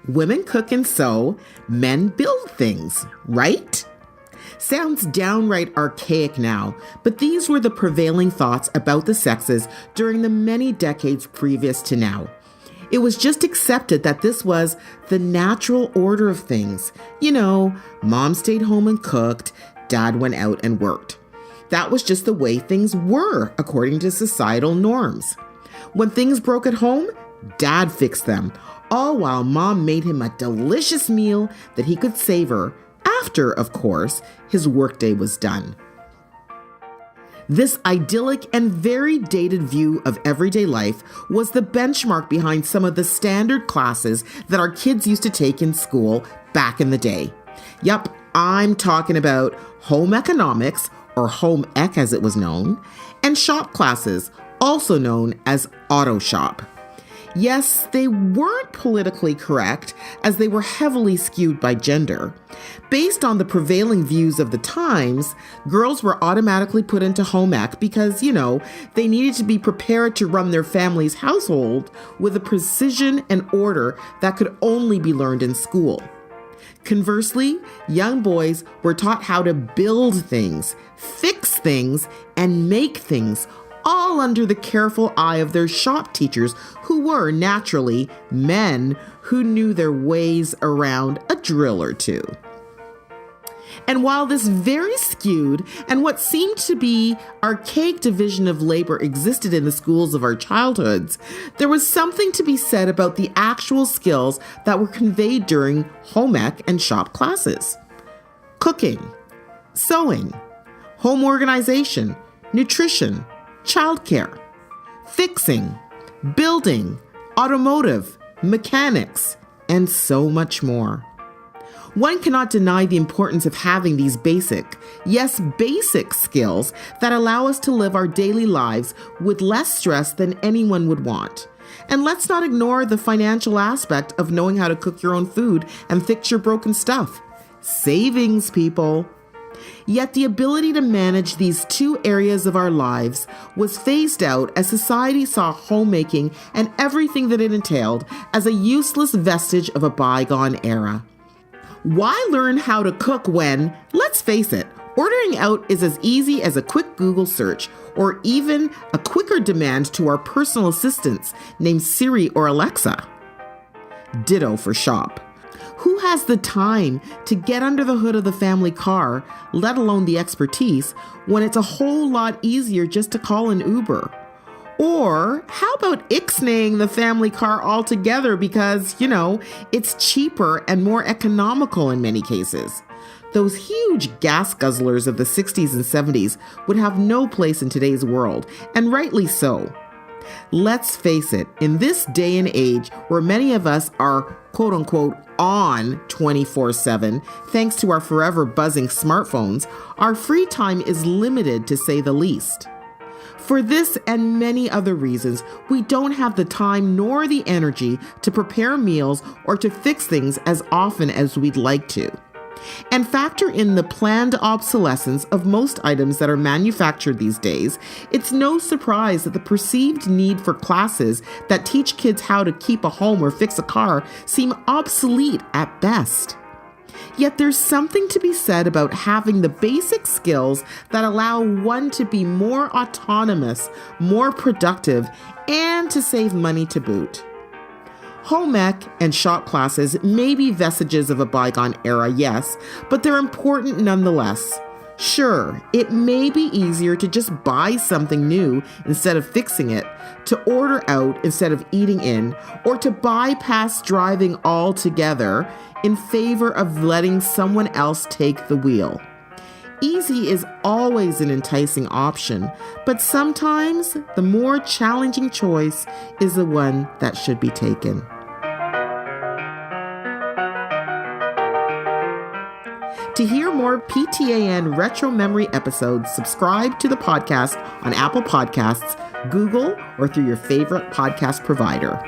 Women cook and sew, men build things, right? Sounds downright archaic now, but these were the prevailing thoughts about the sexes during the many decades previous to now. It was just accepted that this was the natural order of things. You know, mom stayed home and cooked, dad went out and worked. That was just the way things were, according to societal norms. When things broke at home, dad fixed them, all while mom made him a delicious meal that he could savor after, of course, his workday was done. This idyllic and very dated view of everyday life was the benchmark behind some of the standard classes that our kids used to take in school back in the day. Yup, I'm talking about home economics, or home ec as it was known, and shop classes, also known as auto shop. Yes, they weren't politically correct as they were heavily skewed by gender. Based on the prevailing views of the times, girls were automatically put into home ec because, they needed to be prepared to run their family's household with a precision and order that could only be learned in school. Conversely, young boys were taught how to build things, fix things, and make things, all under the careful eye of their shop teachers, who were naturally men who knew their ways around a drill or two. And while this very skewed and what seemed to be archaic division of labor existed in the schools of our childhoods, there was something to be said about the actual skills that were conveyed during home ec and shop classes. Cooking, sewing, home organization, nutrition, childcare, fixing, building, automotive, mechanics, and so much more. One cannot deny the importance of having these basic skills that allow us to live our daily lives with less stress than anyone would want. And let's not ignore the financial aspect of knowing how to cook your own food and fix your broken stuff. Savings, people. Yet the ability to manage these two areas of our lives was phased out as society saw homemaking and everything that it entailed as a useless vestige of a bygone era. Why learn how to cook when, let's face it, ordering out is as easy as a quick Google search or even a quicker demand to our personal assistants named Siri or Alexa? Ditto for shop. Who has the time to get under the hood of the family car, let alone the expertise, when it's a whole lot easier just to call an Uber? Or how about ixnaying the family car altogether because, it's cheaper and more economical in many cases? Those huge gas guzzlers of the 60s and 70s would have no place in today's world, and rightly so. Let's face it, in this day and age where many of us are quote-unquote on 24/7, thanks to our forever buzzing smartphones, our free time is limited to say the least. For this and many other reasons, we don't have the time nor the energy to prepare meals or to fix things as often as we'd like to. And factor in the planned obsolescence of most items that are manufactured these days, it's no surprise that the perceived need for classes that teach kids how to keep a home or fix a car seem obsolete at best. Yet there's something to be said about having the basic skills that allow one to be more autonomous, more productive, and to save money to boot. Home ec and shop classes may be vestiges of a bygone era, yes, but they're important nonetheless. Sure, it may be easier to just buy something new instead of fixing it, to order out instead of eating in, or to bypass driving altogether in favor of letting someone else take the wheel. Easy is always an enticing option, but sometimes the more challenging choice is the one that should be taken. To hear more PTAN Retro Memory episodes, subscribe to the podcast on Apple Podcasts, Google, or through your favorite podcast provider.